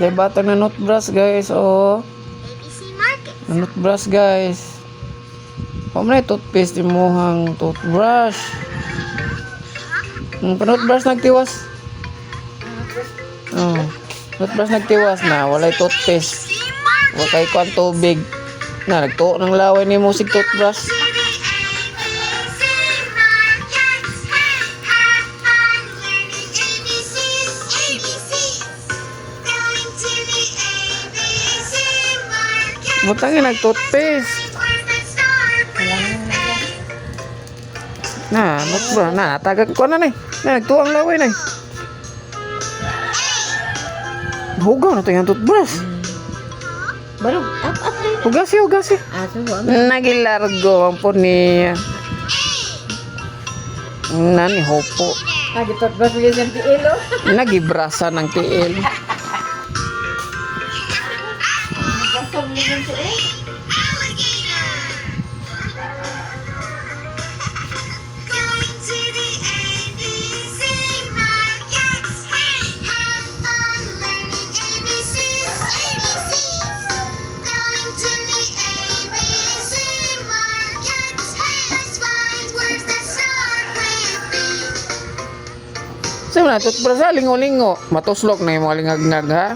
Diba ito na toothbrush guys, oh. ABC Market. Na toothbrush guys. Huwag mo na toothpaste imuhang toothbrush. Toothbrush nagtiwas. Oh. Toothbrush nagtiwas na, walay toothpaste. Wa kay kuan tubig. Na nagtuo ng laway ni musig toothbrush. Butangin nag-toothpaste. Na, toothbrush na tagag ko na ni. Na nagtuo ang laway na. Hugaw na to yung toothbrush. Barong, up na. Hugasi, hugasi. Aso mo. Nagilargo ang po niya. Nani hopo. Gitot ba siya sa tiilo? Nagibrasa ng tiil. Basog naman siya eh. Sa'yo na, toothbrush ha, lingo-lingo. Matuslok na yung mga lingag-ngag ha.